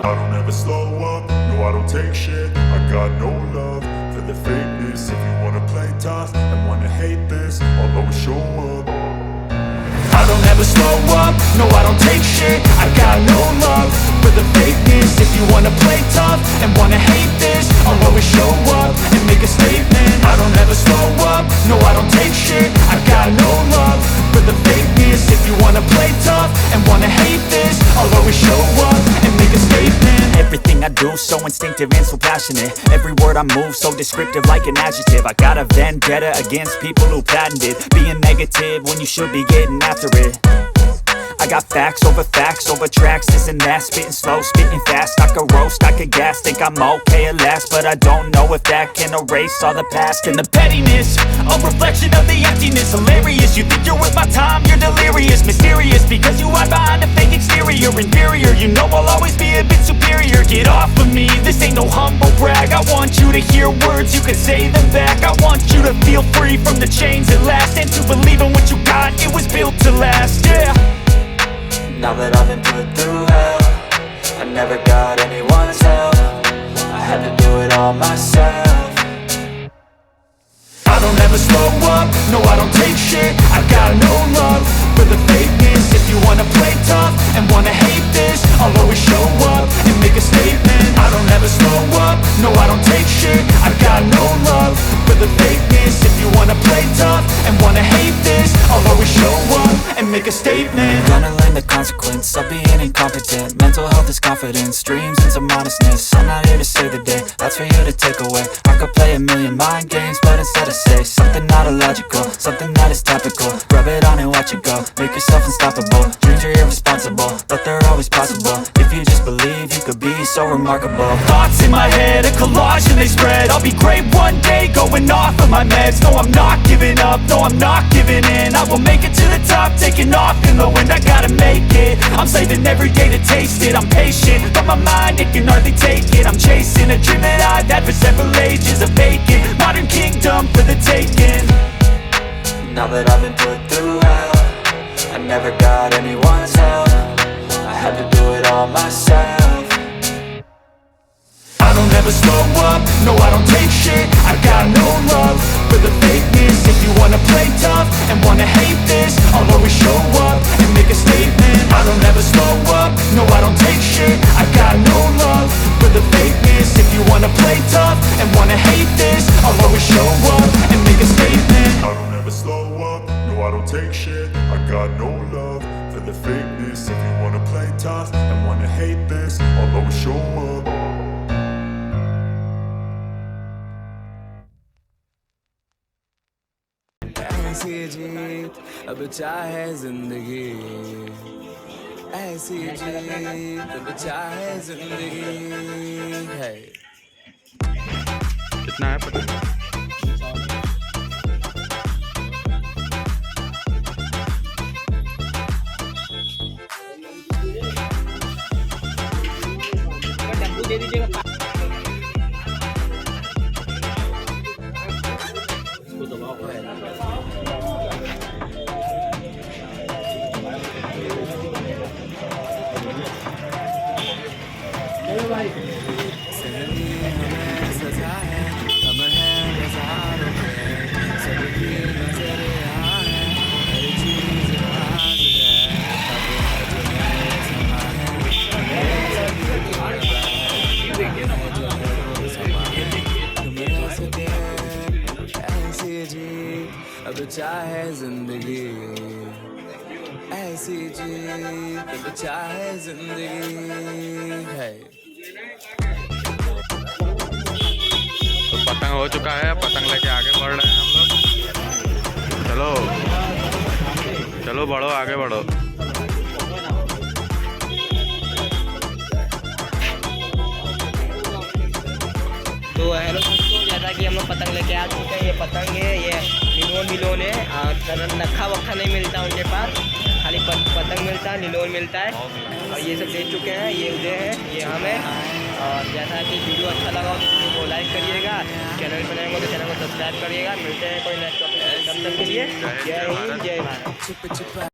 I don't ever slow up, no I don't take shit. I got no love for the fakeness. If you wanna play tough and wanna hate this, I'll always show up. I don't ever slow up, no I don't take shit. I got no love for the fakeness. If you wanna play tough and wanna hate this, I'll always show up and make a statement. I don't ever slow up, no I don't take shit. I got no love for the fakeness. If you wanna play tough and wanna hate this, I'll always show up and make a statement. Everything I do so instinctive and so passionate. Every word I move so descriptive like an adjective. I got a vendetta against people who patented being negative when you should be getting after it. I got facts over tracks, this and that. Spitting slow, spitting fast. I could roast, I could gas. Think I'm okay at last, but I don't know if that can erase all the past. And the pettiness, a reflection of the emptiness. Hilarious, you think you're worth my time, you're delirious. Mysterious, because you hide behind a fake exterior. Inferior, you know I'll always be a bit superior. Get off of me, this ain't no humble brag. I want you to hear words, you can say them back. I want you to feel free from the chains at last, and to believe in what you got, it was built to last, yeah. Now that I've been put through hell, I never got anyone's help. I had to do it all myself. I don't ever slow up, no I don't take shit. I got no love for the fakeness. If you wanna play tough and wanna hate this, I'll always show up and make a statement. I don't ever slow up, no I don't take shit. I got no love for the fakeness. If you wanna play tough and wanna hate this, I'll always show up and make a statement. Gonna learn the consequence of being incompetent. Mental health is confidence, dreams and some honestness. I'm not here to save the day, that's for you to take away. I could play a million mind games, but instead I say something not illogical, something that is topical. Rub it on and watch it go, make yourself unstoppable. Dreams are irresponsible, but they're always possible. If you just believe, you could be so remarkable. Thoughts in my head, a collage and they spread. I'll be great one day, going off of my meds. No I'm not giving up, no I'm not giving in. I will make it to the top, taking off in the wind. I gotta make it, I'm saving every day to taste it. I'm patient, but my mind, it can hardly take it. I'm chasing a dream that I've had for several ages. A vacant, modern kingdom for the taking. Now that I've been put through hell, I never got anyone's help. I had to do it all myself. I don't ever slow up, no I don't take shit. I got no love for the fakeness. If you wanna play tough and wanna hate this, I'll always show up and make a statement. I don't ever slow up, no I don't take shit. I got no love for the fakeness. If you wanna play tough and wanna hate this, I'll always show up and make a statement. I don't ever slow up, no I don't take shit. I got no love for the fakeness. If you wanna play tough and wanna hate this, I'll always show up. ऐसी जीत अब चाहे जिंदगी, ऐसी जीत अब चाहे जिंदगी है। कितना है पता? दे दीजिएगा। अब चाहे जिंदगी, ऐसी जीत अब चाहे जिंदगी है। तो पतंग हो चुका है, पतंग लेके आगे बढ़ रहे हैं हम लोग। चलो चलो बढ़ो, आगे बढ़ो। तो हेलो दोस्तों, जैसा कि हम लोग पतंग लेके आ चुके हैं। ये पतंग है, ये निलोन है। नखा वक्खा नहीं मिलता उनके पास, खाली पतंग मिलता है, निलोन मिलता है। और ये सब दे चुके हैं, ये उदय है, ये हम है। और जैसा कि वीडियो अच्छा लगा हो तो वीडियो को लाइक करिएगा, चैनल पर नए हो तो चैनल को सब्सक्राइब करिएगा। मिलते हैं कोई नेक्स्ट टॉपिक, तब तक के लिए जय हिंद, जय भारत।